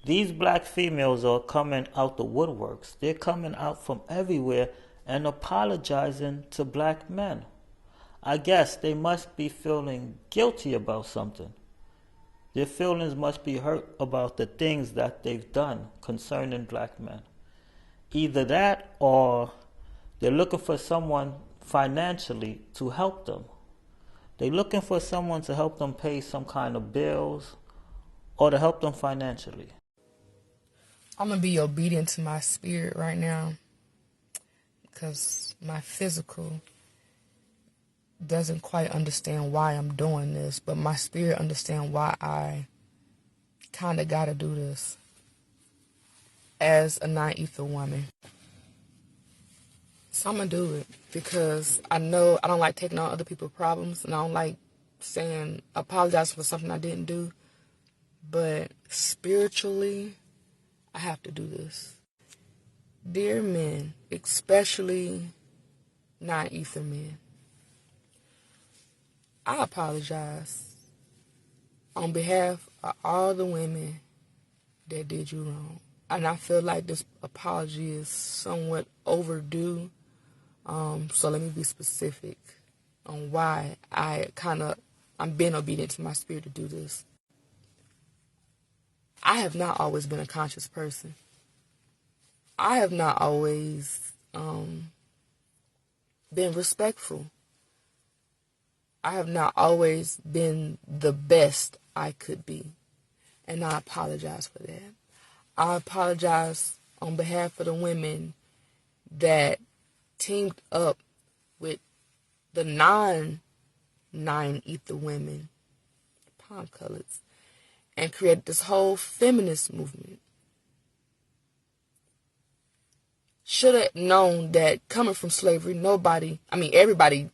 These black females are coming out the woodworks. They're coming out from everywhere and apologizing to black men. I guess they must be feeling guilty about something. Their feelings must be hurt about the things that they've done concerning black men. Either that or they're looking for someone financially to help them. They're looking for someone to help them pay some kind of bills or to help them financially. I'm going to be obedient to my spirit right now because my physical doesn't quite understand why I'm doing this, but my spirit understands why I kind of got to do this as a non-ether woman. So I'm going to do it because I know I don't like taking on other people's problems, and I don't like saying apologize for something I didn't do, but spiritually, I have to do this. Dear men, especially non-ether men, I apologize on behalf of all the women that did you wrong. And I feel like this apology is somewhat overdue. So let me be specific on why I'm being obedient to my spirit to do this. I have not always been a conscious person. I have not always been respectful. I have not always been the best I could be. And I apologize for that. I apologize on behalf of the women that teamed up with the non-ether women, palm colors, and created this whole feminist movement. Should have known that coming from slavery, everybody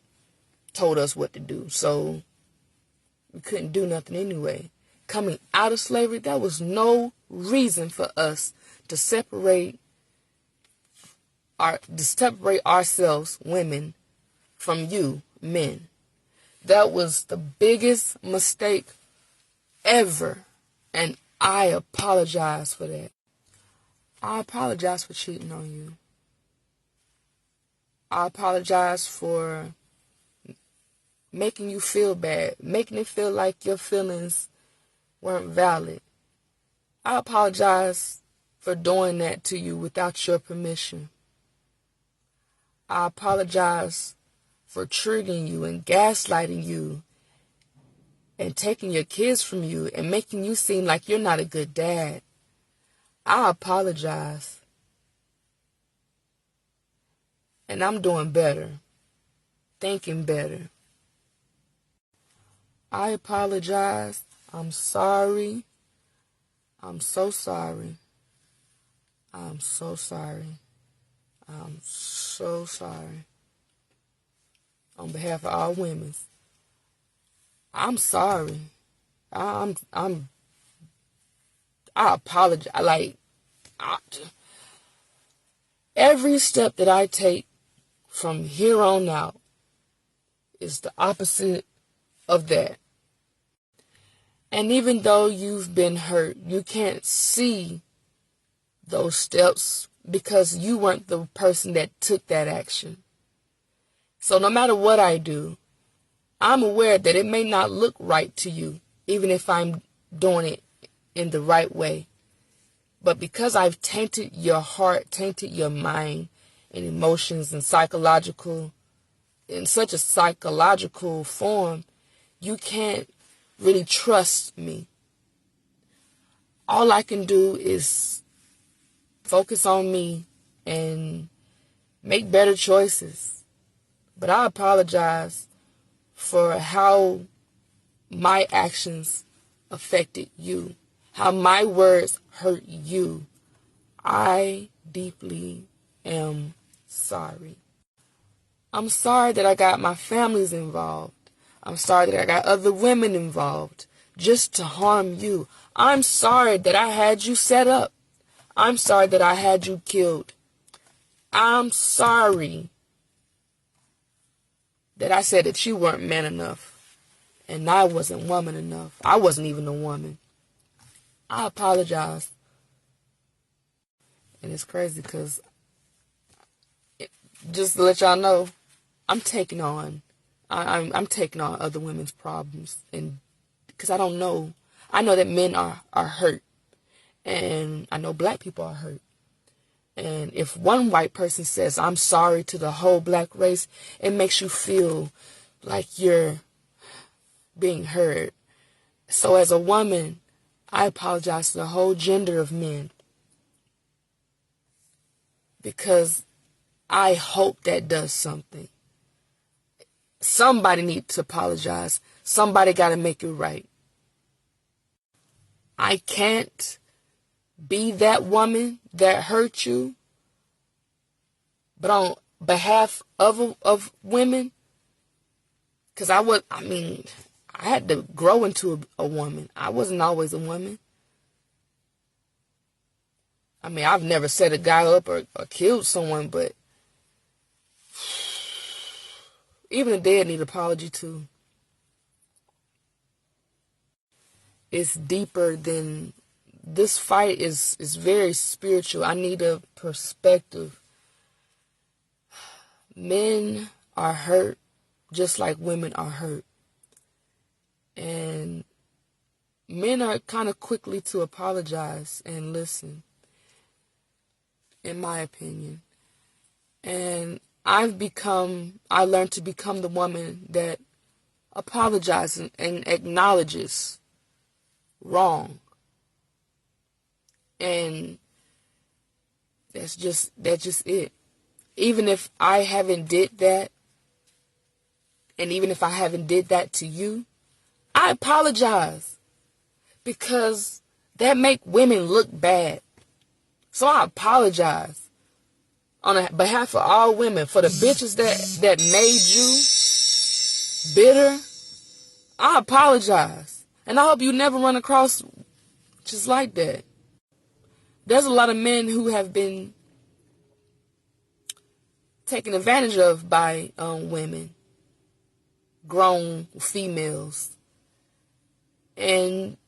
told us what to do, so we couldn't do nothing anyway. Coming out of slavery, that was no reason for us to separate ourselves, women, from you, men. That was the biggest mistake ever, and I apologize for that. I apologize for cheating on you. I apologize for making you feel bad, making it feel like your feelings weren't valid. I apologize for doing that to you without your permission. I apologize for triggering you and gaslighting you and taking your kids from you and making you seem like you're not a good dad. I apologize. And I'm doing better, thinking better. I apologize. I'm sorry. I'm so sorry. I'm so sorry. I'm so sorry. On behalf of all women, I'm sorry. I apologize. Every step that I take from here on out is the opposite of that. And even though you've been hurt, you can't see those steps because you weren't the person that took that action. So no matter what I do, I'm aware that it may not look right to you, even if I'm doing it in the right way. But because I've tainted your heart, tainted your mind and emotions and in such a psychological form, you can't really trust me. All I can do is focus on me and make better choices. But I apologize for how my actions affected you, how my words hurt you. I deeply am sorry. I'm sorry that I got my families involved. I'm sorry that I got other women involved just to harm you. I'm sorry that I had you set up. I'm sorry that I had you killed. I'm sorry that I said that you weren't man enough and I wasn't woman enough. I wasn't even a woman. I apologize And it's crazy because, just to let y'all know, I'm taking on other women's problems, and because I don't know, I know that men are hurt, and I know black people are hurt. And if one white person says, I'm sorry to the whole black race, it makes you feel like you're being heard. So as a woman, I apologize to the whole gender of men, because I hope that does something. Somebody needs to apologize. Somebody got to make it right. I can't be that woman that hurt you, but on behalf of women, because I had to grow into a woman. I wasn't always a woman. I mean, I've never set a guy up or killed someone, but even the dead need an apology too. It's deeper than this fight is very spiritual. I need a perspective. Men are hurt just like women are hurt. And men are kind of quickly to apologize and listen, in my opinion. And I learned to become the woman that apologizes and acknowledges wrong. And that's just it. Even if I haven't did that, and even if I haven't did that to you, I apologize, because that make women look bad. So I apologize on behalf of all women. For the bitches that made you bitter, I apologize. And I hope you never run across just like that. There's a lot of men who have been taken advantage of by women, grown females. And,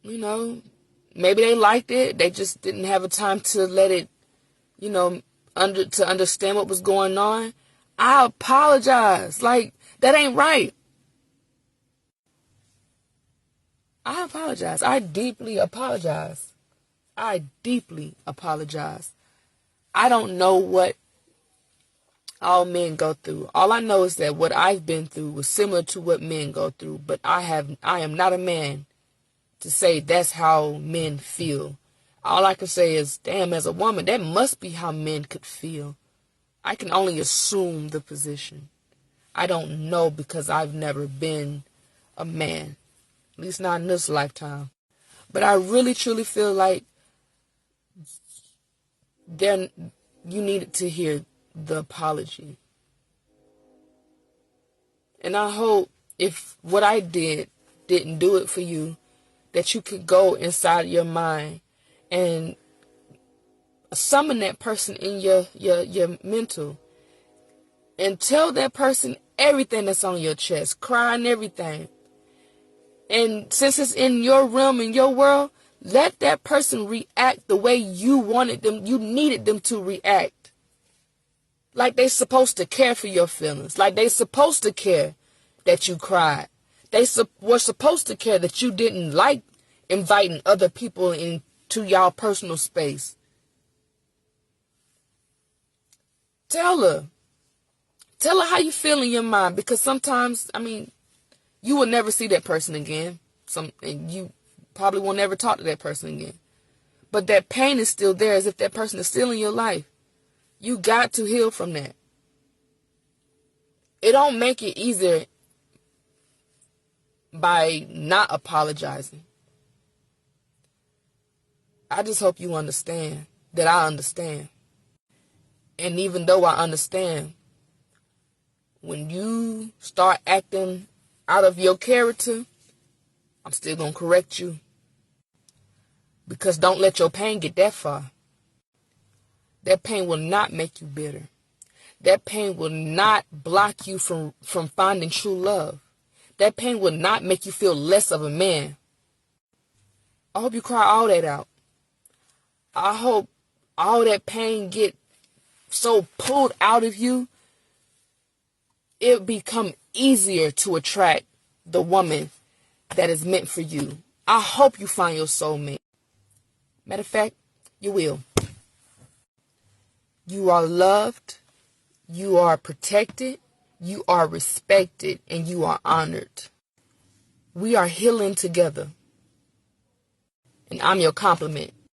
maybe they liked it. They just didn't have a time to let it, to understand what was going on. I apologize. Like, that ain't right. I apologize. I deeply apologize. I deeply apologize. I don't know what all men go through. All I know is that what I've been through was similar to what men go through, but I am not a man to say that's how men feel. All I can say is, damn, as a woman, that must be how men could feel. I can only assume the position. I don't know, because I've never been a man, at least not in this lifetime. But I really, truly feel like you needed to hear the apology. And I hope if what I didn't do it for you, that you could go inside your mind and summon that person in your mental and tell that person everything that's on your chest, cry and everything. And since it's in your realm, in your world, let that person react the way you needed them to react. Like they supposed to care for your feelings. Like they supposed to care that you cried. They were supposed to care that you didn't like inviting other people into y'all personal space. Tell her how you feel in your mind, because sometimes, you will never see that person again. And you probably will never talk to that person again. But that pain is still there, as if that person is still in your life. You got to heal from that. It don't make it easier by not apologizing. I just hope you understand that I understand. And even though I understand, when you start acting out of your character, I'm still going to correct you. Because don't let your pain get that far. That pain will not make you bitter. That pain will not block you from finding true love. That pain will not make you feel less of a man. I hope you cry all that out. I hope all that pain get so pulled out of you, it become easier to attract the woman that is meant for you. I hope you find your soulmate. Matter of fact, you will. You are loved, you are protected, you are respected, and you are honored. We are healing together. And I'm your compliment.